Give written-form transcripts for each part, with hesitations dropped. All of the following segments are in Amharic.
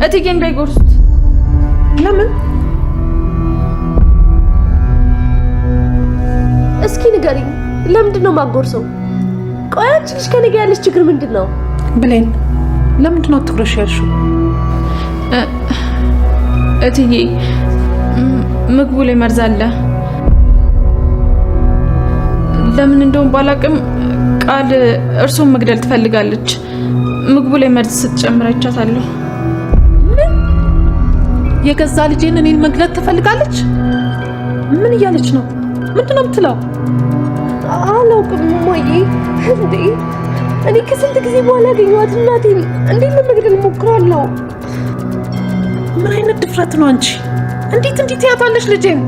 እትዬ እንዳይጎርሱት። ለምን? እስኪ ንገሪኝ፣ ለምንድን ነው ማጎርሰው? ቆይ አንቺ ልጅ ከኔ ጋር ያለሽ ችግር ምንድን ነው? ብሌን ለምንድን ነው አትኩረሽ ያልሽው? እትዬ ምግቡ ላይ መርዝ አለ። ለምን እንደውም ባላቅም ቃል እርሶን መግደል ትፈልጋለች። ምግቡ ላይ መርዝ ስትጨምር አይቻታለሁ። ምን? የገዛ ልጄን እኔን መግደል ትፈልጋለች? ምን እያለች ነው? ምንድን ነው የምትለው? አላውቅም እማዬ። እንዴ እኔ ከስንት ጊዜ በኋላ ያገኘኋት እናቴን እንዴት ለመግደል ሞክራለሁ? ምን አይነት ድፍረት ነው አንቺ? እንዴት ያታለሽ ልጄን?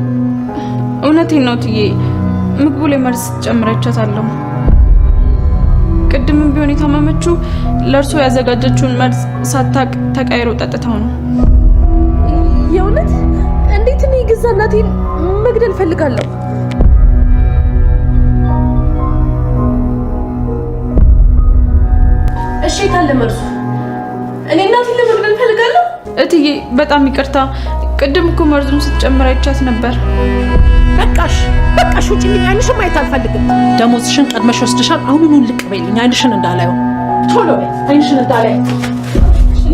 እውነቴን ነው እትዬ፣ ምግቡ ላይ መርዝ ስትጨምር አይቻታለሁ። ቅድምም ቢሆን የታመመችው ለእርሶ ያዘጋጀችውን መርዝ ሳታቅ ተቀይሮ ጠጥተው ነው። የእውነት? እንዴት እኔ ገዛ እናቴን መግደል ፈልጋለሁ? እሺ ካለ መርዙ እኔ እናቴን ለመግደል ፈልጋለሁ? እትዬ በጣም ይቅርታ፣ ቅድም እኮ መርዙን ስትጨምር አይቻት ነበር። በቃሽ ውጪልኝ። አይንሽን ማየት አልፈልግም። ደሞዝሽን ቀድመሽ ወስደሻል። አሁኑኑ ልቅ በይልኝ። አይንሽን እንዳላየው ቶሎ በይ። አይንሽን እንዳላየው።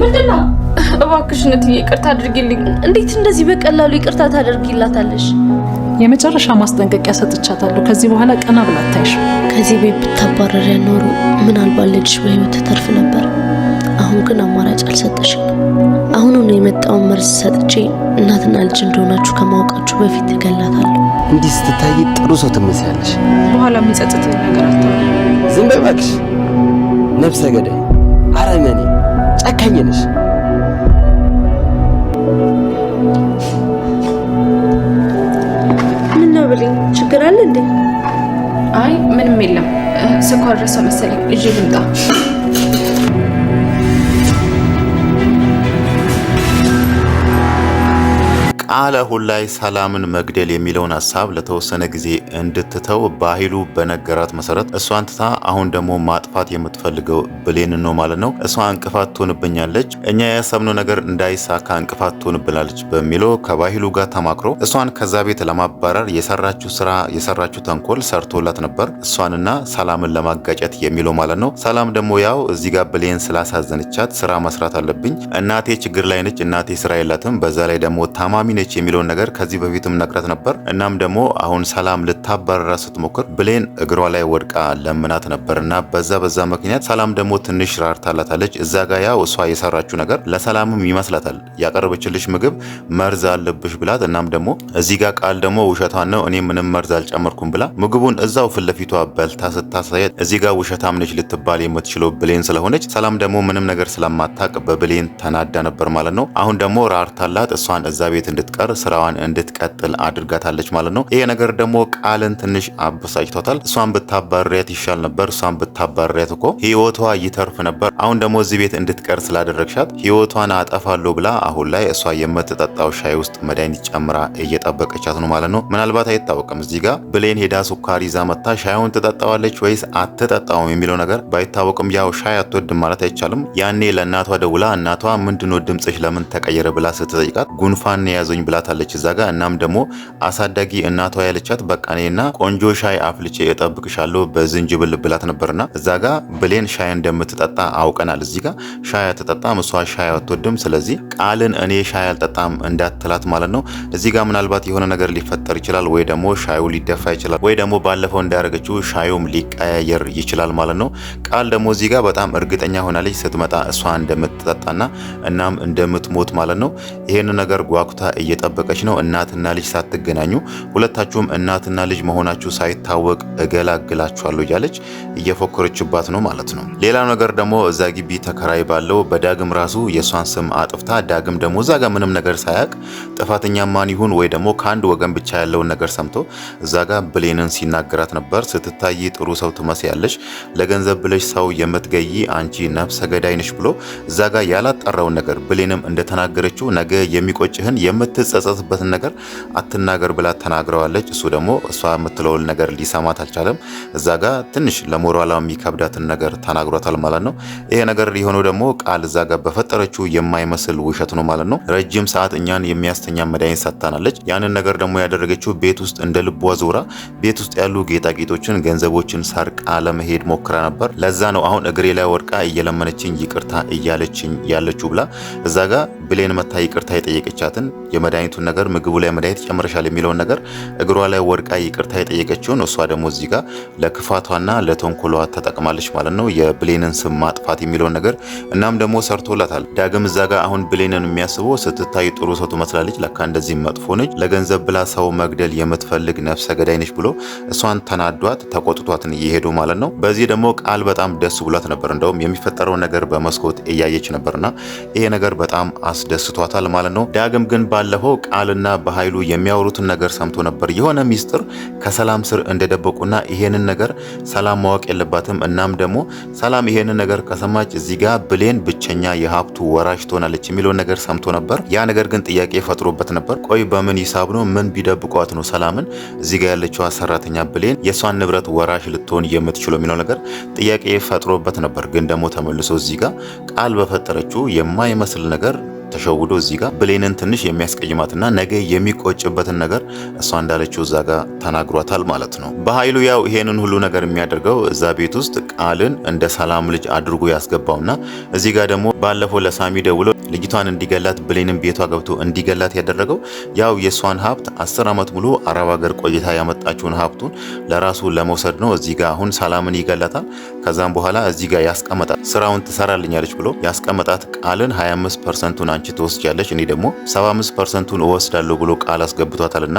ምንድን ነው? እባክሽን እትዬ ይቅርታ አድርጊልኝ። እንዴት እንደዚህ በቀላሉ ይቅርታ ታደርጊላታለሽ? የመጨረሻ ማስጠንቀቂያ ሰጥቻታለሁ። ከዚህ በኋላ ቀና ብላ አታይሽ። ከዚህ ቤት ብታባረር ያኖሩ ምናልባት ልጅሽ በህይወት ተተርፍ ነበር። አሁን ግን አማራጭ አልሰጠሽም። አሁኑን የመጣውን መርዝ ሰጥቼ እናትና ልጅ እንደሆናችሁ ከማወቃችሁ በፊት እገላታለሁ። እንዲህ ስትታይ ጥሩ ሰው ትመስያለሽ። በኋላ የሚጸጽት ነገር አታውሪ። ዝም በይ እባክሽ። ነፍሰ ገዳይ፣ አረመኔ፣ ጨካኝ ነሽ። ምን ነው ብለኝ፣ ችግር አለ እንዴ? አይ ምንም የለም። ስኳር ረሳ መሰለኝ። እጄ ልምጣ። ቃል አሁን ላይ ሰላምን መግደል የሚለውን ሀሳብ ለተወሰነ ጊዜ እንድትተው በኃይሉ በነገራት መሰረት እሷን ትታ አሁን ደግሞ ማጥፋት የምትፈልገው ብሌን ነው ማለት ነው። እሷ እንቅፋት ትሆንብኛለች፣ እኛ ያሰብነው ነገር እንዳይሳካ እንቅፋት ትሆንብናለች በሚለው ከባሂሉ ጋር ተማክሮ እሷን ከዛ ቤት ለማባረር የሰራችው ስራ የሰራችው ተንኮል ሰርቶላት ነበር። እሷንና ሰላምን ለማጋጨት የሚለው ማለት ነው። ሰላም ደግሞ ያው እዚህ ጋር ብሌን ስላሳዘነቻት ስራ መስራት አለብኝ፣ እናቴ ችግር ላይ ነች፣ እናቴ ስራ የላትም፣ በዛ ላይ ደግሞ ታማሚ ነች የሚለውን ነገር ከዚህ በፊትም ነግራት ነበር። እናም ደግሞ አሁን ሰላም ልታባረራ ስትሞክር ብሌን እግሯ ላይ ወድቃ ለምናት ነበርና በዛ ምክንያት ሰላም ደግሞ ትንሽ ራርታላታለች። እዛ ጋ ያው እሷ የሰራችው ነገር ለሰላምም ይመስላታል። ያቀረበችልሽ ምግብ መርዝ አለብሽ ብላት፣ እናም ደግሞ እዚህ ጋር ቃል ደግሞ ውሸቷን ነው እኔ ምንም መርዝ አልጨመርኩም ብላ ምግቡን እዛው ፊት ለፊቷ በልታ ስታሳያት እዚህ ጋር ውሸታም ነች ልትባል የምትችለው ብሌን ስለሆነች ሰላም ደግሞ ምንም ነገር ስለማታቅ በብሌን ተናዳ ነበር ማለት ነው። አሁን ደግሞ ራርታላት እሷን እዛ ቤት እንድትቀር ስራዋን እንድትቀጥል አድርጋታለች ማለት ነው። ይሄ ነገር ደግሞ ቃልን ትንሽ አበሳጭቷታል። እሷን ብታባሪያት ይሻል ነበር። እሷን ብታባሪያት እኮ ህይወቷ ይተርፍ ነበር። አሁን ደግሞ እዚህ ቤት እንድትቀር ስላደረግሻት ህይወቷን አጠፋለሁ ብላ አሁን ላይ እሷ የምትጠጣው ሻይ ውስጥ መድኃኒት ጨምራ እየጠበቀቻት ነው ማለት ነው። ምናልባት አይታወቅም እዚህ ጋር ብሌን ሄዳ ሱካር ይዛ መታ ሻዩን ትጠጣዋለች ወይስ አትጠጣውም የሚለው ነገር ባይታወቅም ያው ሻይ አትወድም ማለት አይቻልም። ያኔ ለእናቷ ደውላ እናቷ ምንድነው ድምፅሽ ለምን ተቀየረ ብላ ስትጠይቃት ጉንፋን ያዘኝ ብላታለች እዛ ጋር። እናም ደግሞ አሳዳጊ እናቷ ያለቻት በቃ እኔና ቆንጆ ሻይ አፍልቼ እጠብቅሻለሁ በዝንጅብል ብላት ነበርና እዛ ጋር ብሌን ሻይ እንደምትጠጣ አውቀናል። እዚህ ጋር ሻይ አትጠጣም፣ እሷ ሻይ አትወድም። ስለዚህ ቃልን እኔ ሻይ አልጠጣም እንዳትላት ማለት ነው። እዚህ ጋር ምናልባት የሆነ ነገር ሊፈጠር ይችላል፣ ወይ ደግሞ ሻዩ ሊደፋ ይችላል፣ ወይ ደግሞ ባለፈው እንዳደረገችው ሻዩም ሊቀያየር ይችላል ማለት ነው። ቃል ደግሞ እዚህ ጋር በጣም እርግጠኛ ሆናለች ስትመጣ እሷ እንደምትጠጣና እናም እንደምትሞት ማለት ነው። ይሄን ነገር ጓጉታ እየጠበቀች ነው። እናትና ልጅ ሳትገናኙ ሁለታችሁም እናትና ልጅ መሆናችሁ ሳይታወቅ እገላግላችኋለሁ እያለች እየፎከረችባት ነው ማለት ነው። ሌላው ነገር ደግሞ እዛ ግቢ ተከራይ ባለው በዳግም ራሱ የሷን ስም አጥፍታ ዳግም ደግሞ እዛ ጋር ምንም ነገር ሳያቅ ጥፋተኛ ማን ይሁን ወይ ደግሞ ከአንድ ወገን ብቻ ያለውን ነገር ሰምቶ እዛ ጋር ብሌንን ሲናገራት ነበር። ስትታይ ጥሩ ሰው ትመስያለሽ፣ ለገንዘብ ብለሽ ሰው የምትገይ አንቺ ነፍሰ ገዳይ ነሽ ብሎ እዛ ጋር ያላጠራውን ነገር ብሌንም እንደተናገረችው ነገ የሚቆጭህን የምትጸጸትበትን ነገር አትናገር ብላ ተናግረዋለች። እሱ ደግሞ እሷ የምትለውን ነገር ሊሰማት አልቻለም። እዛ ጋር ትንሽ ለሞራሏ የሚከብዳትን ነገር ተናግሯታል ማለት ነው። ይሄ ነገር የሆነው ደግሞ ቃል እዛ ጋር በፈጠረችው የማይመስል ውሸት ነው ማለት ነው። ረጅም ሰዓት እኛን የሚያስተኛ መድኃኒት ሰጥታናለች። ያንን ነገር ደግሞ ያደረገችው ቤት ውስጥ እንደ ልቧ ዞራ ቤት ውስጥ ያሉ ጌጣጌጦችን፣ ገንዘቦችን ሰርቃ ለመሄድ ሞክራ ነበር። ለዛ ነው አሁን እግሬ ላይ ወድቃ እየለመነችኝ ይቅርታ እያለችኝ ያለችው ብላ እዛ ጋር ብሌን መታ ይቅርታ የጠየቀቻትን የመድኃኒቱን ነገር ምግቡ ላይ መድኃኒት ጨምረሻል የሚለውን ነገር እግሯ ላይ ወድቃ ይቅርታ የጠየቀችውን እሷ ደግሞ እዚህ ጋር ለክፋቷና ለተንኮሏ ተጠቅማለች ማለት ነው። የብሌንን ስም ማጥፋት የሚለውን ነገር እናም ደግሞ ሰርቶላታል። ዳግም እዛ ጋር አሁን ብሌንን የሚያስበው ስትታይ ጥሩ ሰው ትመስላለች፣ ለካ እንደዚህ መጥፎ ነች፣ ለገንዘብ ብላ ሰው መግደል የምትፈልግ ነፍሰ ገዳይ ነች ብሎ እሷን ተናዷት ተቆጥቷትን እየሄዱ ማለት ነው። በዚህ ደግሞ ቃል በጣም ደስ ብሏት ነበር። እንደውም የሚፈጠረው ነገር በመስኮት እያየች ነበርና ይሄ ነገር በጣም አስደስቷታል ማለት ነው። ዳግም ግን ባለፈው ቃልና በኃይሉ የሚያወሩትን ነገር ሰምቶ ነበር። የሆነ ሚስጥር ከሰላም ስር እንደደበቁና ይሄንን ነገር ሰላም ማወቅ የለባትም። እናም ደግሞ ሰላም ይሄንን ነገር ከሰማች እዚህ ጋር ብሌን ብቸኛ የሀብቱ ወራሽ ትሆናለች የሚለውን ነገር ሰምቶ ነበር። ያ ነገር ግን ጥያቄ ፈጥሮበት ነበር። ቆይ በምን ሂሳብ ነው? ምን ቢደብቋት ነው ሰላምን እዚህ ጋር ያለችዋ ሰራተኛ ብሌን የሷን ንብረት ወራሽ ልትሆን የምትችለው የሚለው ነገር ጥያቄ ፈጥሮበት ነበር። ግን ደግሞ ተመልሶ እዚህ ጋር ቃል በፈጠረችው የማይመስል ነገር ተሸውዶ እዚህ ጋር ብሌንን ትንሽ የሚያስቀይማትና ነገ የሚቆጭበትን ነገር እሷ እንዳለችው እዛ ጋር ተናግሯታል ማለት ነው። በኃይሉ ያው ይሄንን ሁሉ ነገር የሚያደርገው እዛ ቤት ውስጥ ቃልን እንደ ሰላም ልጅ አድርጎ ያስገባውና እዚህ ጋር ደግሞ ባለፈው ለሳሚ ደውሎ ልጅቷን እንዲገላት ብሌንን ቤቷ ገብቶ እንዲገላት ያደረገው ያው የሷን ሀብት 10 ዓመት ሙሉ አረብ ሀገር ቆይታ ያመጣችውን ሀብቱን ለራሱ ለመውሰድ ነው። እዚህ ጋር አሁን ሰላምን ይገላታል። ከዛም በኋላ እዚህ ጋር ያስቀመጣት ስራውን ትሰራልኛለች ብሎ ያስቀመጣት ቃልን 25%ቱን አንቺ ትወስጃለሽ እኔ ደግሞ 75%ቱን እወስዳለሁ ብሎ ቃል አስገብቷታልና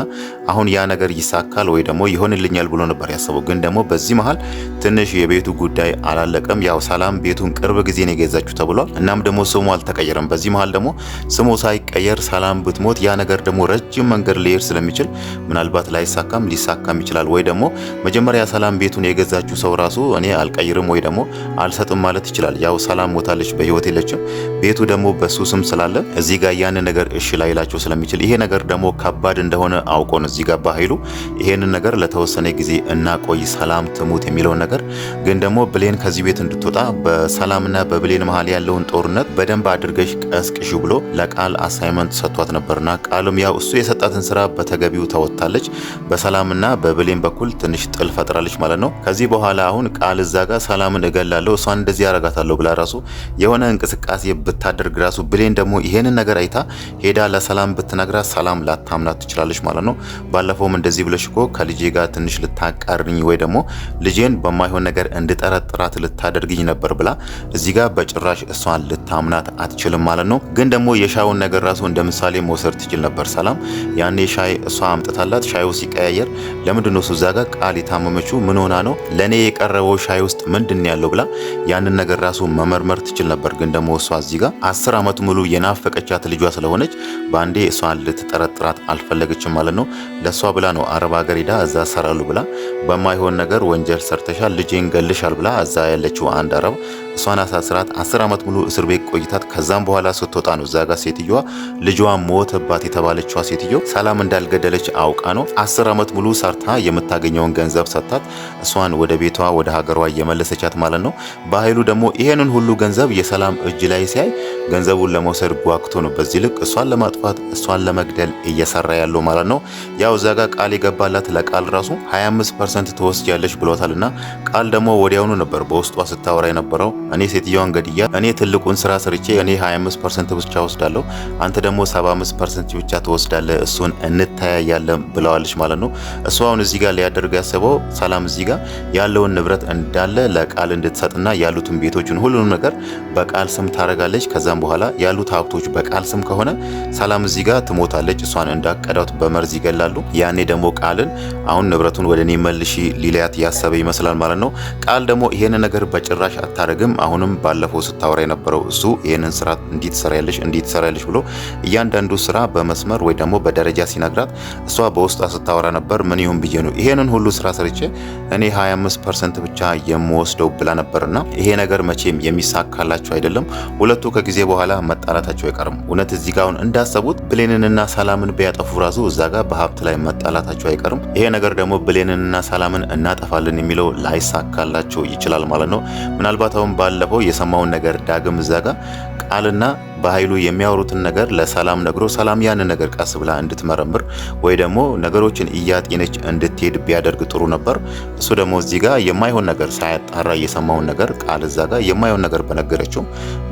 አሁን ያ ነገር ይሳካል ወይ ደግሞ ይሆንልኛል ብሎ ነበር ያሰበው። ግን ደግሞ በዚህ መሃል ትንሽ የቤቱ ጉዳይ አላለቀም። ያው ሰላም ቤቱን ቅርብ ጊዜ ነው የገዛችሁ ተብሏል። እናም ደግሞ ስሙ አልተቀየረም። በዚህ መሃል ደግሞ ስሙ ሳይቀየር ሰላም ብትሞት ያ ነገር ደግሞ ረጅም መንገድ ሊሄድ ስለሚችል ምናልባት ላይሳካም ሊሳካም ይችላል። ወይ ደግሞ መጀመሪያ ሰላም ቤቱን የገዛችሁ ሰው ራሱ እኔ አልቀይርም ወይ ደግሞ አልሰጥም ማለት ይችላል። ያው ሰላም ሞታለች፣ በህይወት የለችም። ቤቱ ደግሞ በሱ ስም ስላለ እዚህ ጋር ያን ነገር እሺ ላይላቸው ስለሚችል ይሄ ነገር ደግሞ ከባድ እንደሆነ አውቆ ነው እዚህ ጋር በኃይሉ ይሄንን ነገር ለተወሰነ ጊዜ እናቆይ ሰላም ትሙት የሚለውን ነገር ግን ደግሞ ብሌን ከዚህ ቤት እንድትወጣ በሰላምና በብሌን መሃል ያለውን ጦርነት በደንብ አድርገሽ ቀስቅሽ ብሎ ለቃል አሳይመንት ሰጥቷት ነበርና ቃልም ያው እሱ የሰጣትን ስራ በተገቢው ተወጥታለች። በሰላምና በብሌን በኩል ትንሽ ጥል ፈጥራለች ማለት ነው። ከዚህ በኋላ አሁን ቃል እዛ ጋር ሰላምን እገላለሁ እሷን እንደዚህ ያረጋታለሁ ብላ ራሱ የሆነ እንቅስቃሴ ብታደርግ ራሱ ብሌን ደግሞ ይሄንን ነገር አይታ ሄዳ ለሰላም ብትነግራት ሰላም ላታምናት ትችላለች ማለት ነው። ባለፈውም እንደዚህ ብለሽ እኮ ከልጄ ጋር ትንሽ ልታቃርኝ ወይ ደግሞ ልጄን በማይሆን ነገር እንድጠረጥራት ልታደርግኝ ነበር ብላ እዚህ ጋር በጭራሽ እሷን ልታምናት አትችልም ማለት ነው። ግን ደግሞ የሻዩን ነገር ራሱ እንደ ምሳሌ መውሰድ ትችል ነበር ሰላም። ያኔ ሻይ እሷ አምጥታላት ሻዩ ሲቀያየር ለምንድነው እሱ እዛ ጋር ቃል የታመመችው ምን ሆና ነው ለኔ የቀረበው ሻይ ውስጥ ምንድን ያለው ብላ ያንን ነገር ራሱ መመርመር ትችል ነበር። ግን ደግሞ እሷ እዚህ ጋር 10 ዓመት ሙሉ የናፈቀቻት ልጇ ስለሆነች ባንዴ እሷን ልትጠረጥራት አልፈለገችም ማለት ነው። ለሷ ብላ ነው አረብ ሀገር ሄዳ እዛ ሰራሉ ብላ በማይሆን ነገር ወንጀል ሰርተሻል ልጄን ገልሻል ብላ እዛ ያለችው አንድ አረብ እሷን አሳስራት 10 ዓመት ሙሉ እስር ቤት ቆይታት ከዛም በኋላ ስትወጣ ነው እዛ ጋር ሴትዮዋ ልጇ ሞተባት የተባለችዋ ሴትዮ ሰላም እንዳልገደለች አውቃ ነው 10 ዓመት ሙሉ ሰርታ የምታገኘውን ገንዘብ ሰጥታት እሷን ወደ ቤቷ ወደ ሀገሯ የመለሰቻት ማለት ነው። በኃይሉ ደግሞ ይሄንን ሁሉ ገንዘብ የሰላም እጅ ላይ ሲያይ ገንዘቡን ለመውሰድ ጓግቶ ነው በዚህ ልክ እሷን ለማጥፋት እሷን ለመግደል እየሰራ ያለው ማለት ነው። ያው እዛ ጋር ቃል የገባላት ለቃል ራሱ 25% ትወስጃለሽ ብሎታልና ቃል ደግሞ ወዲያውኑ ነበር በውስጧ ስታወራ የነበረው እኔ ሴትዮዋን ገድያ እኔ ትልቁን ስራ ሰርቼ እኔ 25% ብቻ ወስዳለሁ አንተ ደግሞ 75% ብቻ ትወስዳለህ እሱን እንተያያለን ብለዋለች ማለት ነው። እሷ አሁን እዚህ ጋር ሊያደርግ ያሰበው ሰላም እዚህ ጋር ያለውን ንብረት እንዳለ ለቃል እንድትሰጥና ያሉትን ቤቶችን ሁሉንም ነገር በቃል ስም ታረጋለች። ከዛም በኋላ ያሉት ሀብቶች በቃል ስም ከሆነ ሰላም እዚህ ጋር ትሞታለች። እሷን እንዳቀዳት በመርዝ ይገላሉ። ያኔ ደግሞ ቃልን አሁን ንብረቱን ወደ እኔ መልሺ ሊለያት ያሰበ ይመስላል ማለት ነው። ቃል ደግሞ ይሄን ነገር በጭራሽ አታረግም አሁንም ባለፈው ስታወራ የነበረው እሱ ይሄንን ስራ እንዴት ትሰሪያለሽ ብሎ እያንዳንዱ ስራ በመስመር ወይ ደግሞ በደረጃ ሲነግራት እሷ በውስጧ ስታወራ ነበር። ምን ይሁን ብዬ ነው ይሄንን ሁሉ ስራ ሰርቼ እኔ 25% ብቻ የምወስደው ብላ ነበርና ይሄ ነገር መቼም የሚሳካላቸው አይደለም። ሁለቱ ከጊዜ በኋላ መጣላታቸው አይቀርም። እውነት እዚህ ጋር አሁን እንዳሰቡት ብሌንንና ሰላምን ቢያጠፉ ራሱ እዛ ጋር በሀብት ላይ መጣላታቸው አይቀርም። ይሄ ነገር ደግሞ ብሌንንና ሰላምን እናጠፋለን የሚለው ላይሳካላቸው ይችላል ማለት ነው። ምናልባት አሁን ባለፈው የሰማውን ነገር ዳግም እዛ ጋር ቃልና በኃይሉ የሚያወሩትን ነገር ለሰላም ነግሮ ሰላም ያን ነገር ቀስ ብላ እንድትመረምር ወይ ደግሞ ነገሮችን እያጤነች እንድትሄድ ቢያደርግ ጥሩ ነበር። እሱ ደግሞ እዚህ ጋር የማይሆን ነገር ሳያጣራ የሰማውን ነገር ቃል እዛ ጋር የማይሆን ነገር በነገረችው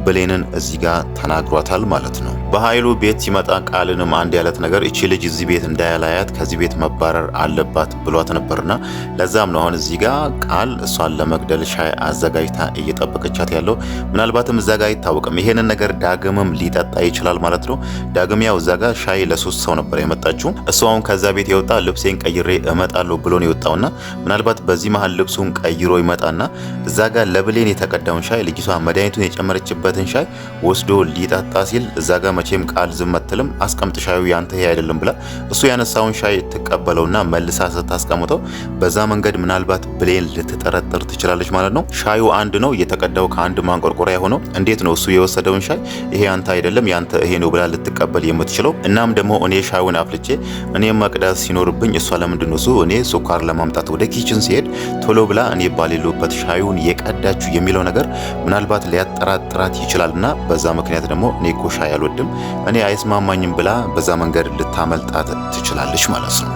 ብሌንን እዚህ ጋር ተናግሯታል ማለት ነው። በኃይሉ ቤት ሲመጣ ቃልንም አንድ ያለት ነገር እቺ ልጅ እዚህ ቤት እንዳያላያት ከዚህ ቤት መባረር አለባት ብሏት ነበርና ለዛም ነው አሁን እዚህ ጋር ቃል እሷን ለመግደል ሻይ አዘጋጅታ እየጠበቀቻት ያለው። ምናልባትም እዛ ጋር አይታወቅም ይሄንን ነገር ዳግምም ሊጠጣ ይችላል ማለት ነው። ዳግም ያው እዛ ጋር ሻይ ለሶስት ሰው ነበር የመጣችው። እሱ አሁን ከዛ ቤት የወጣ ልብሴን ቀይሬ እመጣለሁ ብሎ ነው የወጣውና ምናልባት በዚህ መሀል ልብሱን ቀይሮ ይመጣና እዛ ጋር ለብሌን የተቀዳውን ሻይ ልጅቷ መድኃኒቱን የጨመረችበትን ሻይ ወስዶ ሊጠጣ ሲል እዛ ጋር መቼም ቃል ዝም አትልም። አስቀምጥ ሻዩ ያንተ ይሄ አይደለም ብላ እሱ ያነሳውን ሻይ ትቀበለውና መልሳ ስታስቀምጠው በዛ መንገድ ምናልባት ብሌን ልትጠረጥር ትችላለች ማለት ነው። ሻዩ አንድ ነው የተቀዳው ከአንድ ማንቆርቆሪያ ሆኖ እንዴት ነው እሱ የወሰደውን ሻይ ይሄ ያንተ አይደለም ያንተ ይሄ ነው ብላ ልትቀበል የምትችለው? እናም ደግሞ እኔ ሻዩን አፍልቼ እኔ መቅዳት ሲኖርብኝ እሷ ለምንድን ነው እኔ ሱካር ለማምጣት ወደ ኪችን ሲሄድ ቶሎ ብላ እኔ ባሌሉበት ሻዩን የቀዳችሁ የሚለው ነገር ምናልባት ሊያጠራጥራት ይችላልና በዛ ምክንያት ደግሞ እኔ እኮ ሻይ አልወድም እኔ አይስማማኝም ብላ በዛ መንገድ ልታመልጣት ትችላለች ማለት ነው።